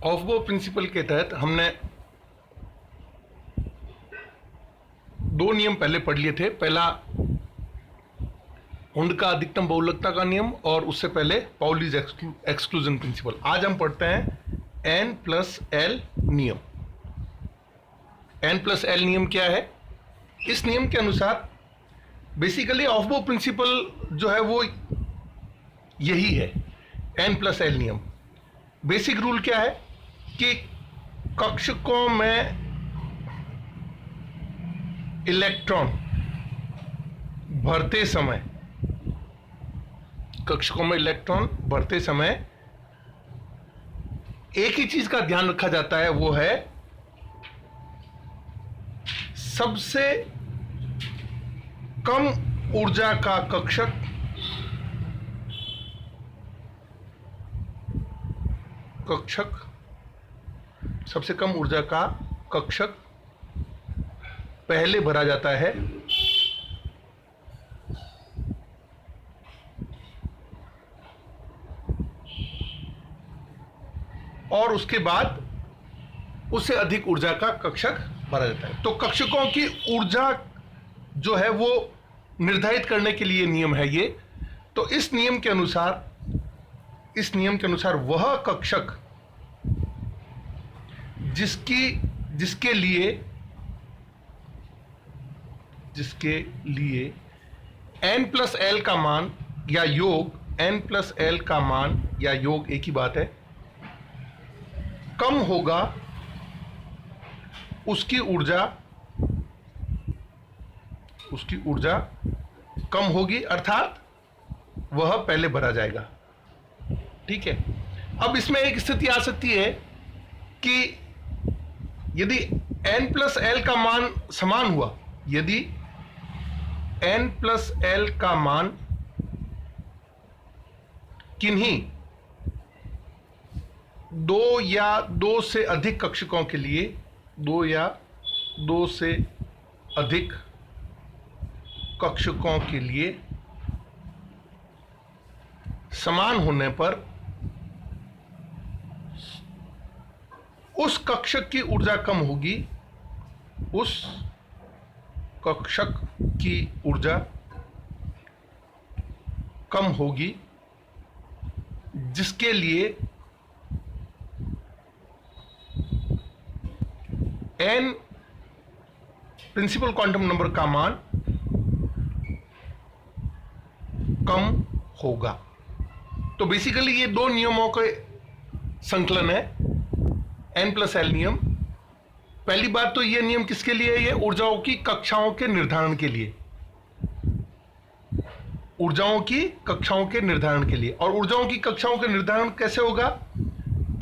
ऑफबो principal के तहत हमने दो नियम पहले पढ़ लिए थे। पहला हुंड का अधिकतम बहुलकता का नियम और उससे पहले पाउलीज एक्सक्लूजन प्रिंसिपल। आज हम पढ़ते हैं एन प्लस एल नियम। एन प्लस एल नियम क्या है? इस नियम के अनुसार बेसिकली ऑफबो प्रिंसिपल जो है वो यही है, एन प्लस एल नियम। बेसिक रूल क्या है कि कक्षकों में इलेक्ट्रॉन भरते समय, कक्षकों में इलेक्ट्रॉन भरते समय एक ही चीज का ध्यान रखा जाता है, वो है सबसे कम ऊर्जा का कक्षक सबसे कम ऊर्जा का कक्षक पहले भरा जाता है और उसके बाद उससे अधिक ऊर्जा का कक्षक भरा जाता है। तो कक्षकों की ऊर्जा जो है वो निर्धारित करने के लिए नियम है ये। तो इस नियम के अनुसार वह कक्षक जिसके लिए n प्लस एल का मान या योग, n प्लस एल का मान या योग एक ही बात है, कम होगा, उसकी ऊर्जा कम होगी, अर्थात वह पहले भरा जाएगा। ठीक है। अब इसमें एक स्थिति आ सकती है कि यदि n प्लस एल का मान समान हुआ, यदि n प्लस एल का मान किन्हीं दो या दो से अधिक कक्षकों के लिए, दो या दो से अधिक कक्षकों के लिए समान होने पर उस कक्षक की ऊर्जा कम होगी, उस कक्षक की ऊर्जा कम होगी जिसके लिए n प्रिंसिपल क्वांटम नंबर का मान कम होगा। तो बेसिकली ये दो नियमों के संकलन है, n प्लस एल नियम। पहली बात तो ये नियम किसके लिए है? ये ऊर्जाओं की कक्षाओं के निर्धारण के लिए, ऊर्जाओं की कक्षाओं के निर्धारण के लिए। और ऊर्जाओं की कक्षाओं के निर्धारण कैसे होगा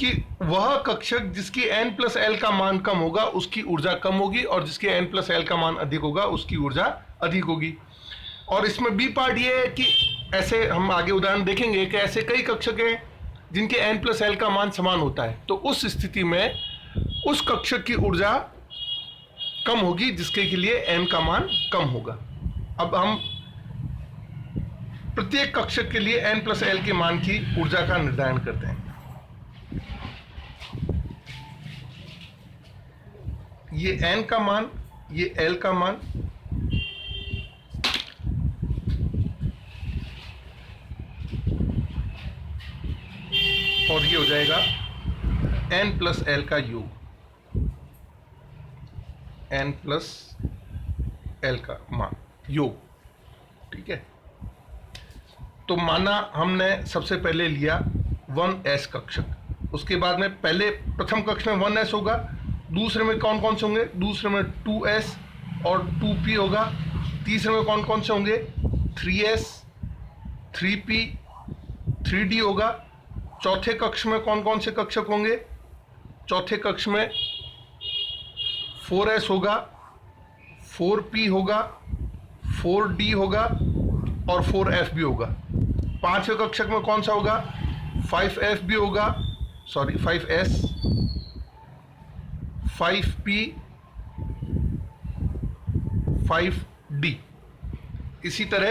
कि वह कक्षक जिसकी n प्लस एल का मान कम होगा उसकी ऊर्जा कम होगी, और जिसके n प्लस एल का मान अधिक होगा उसकी ऊर्जा अधिक होगी। और इसमें बी पार्ट ये है कि ऐसे हम आगे उदाहरण देखेंगे कि ऐसे कई कक्षक हैं जिनके n प्लस एल का मान समान होता है। तो उस स्थिति में उस कक्षक की ऊर्जा कम होगी जिसके के लिए n का मान कम होगा। अब हम प्रत्येक कक्षक के लिए n प्लस एल के मान की ऊर्जा का निर्धारण करते हैं। ये n का मान, ये l का मान, और ये हो जाएगा n प्लस एल का योग, n प्लस एल का मान योग। ठीक है। तो माना हमने सबसे पहले लिया 1s कक्षक, उसके बाद में पहले प्रथम कक्ष में 1s होगा, दूसरे में कौन कौन से होंगे? दूसरे में 2s और 2p होगा, तीसरे में कौन कौन से होंगे? 3s, 3p, 3d होगा। चौथे कक्ष में कौन कौन से कक्षक होंगे? चौथे कक्ष में 4s होगा, 4p होगा, 4d होगा और 4f भी होगा। पांचवें कक्षक में कौन सा होगा? 5f भी होगा, 5s, 5p, 5d। इसी तरह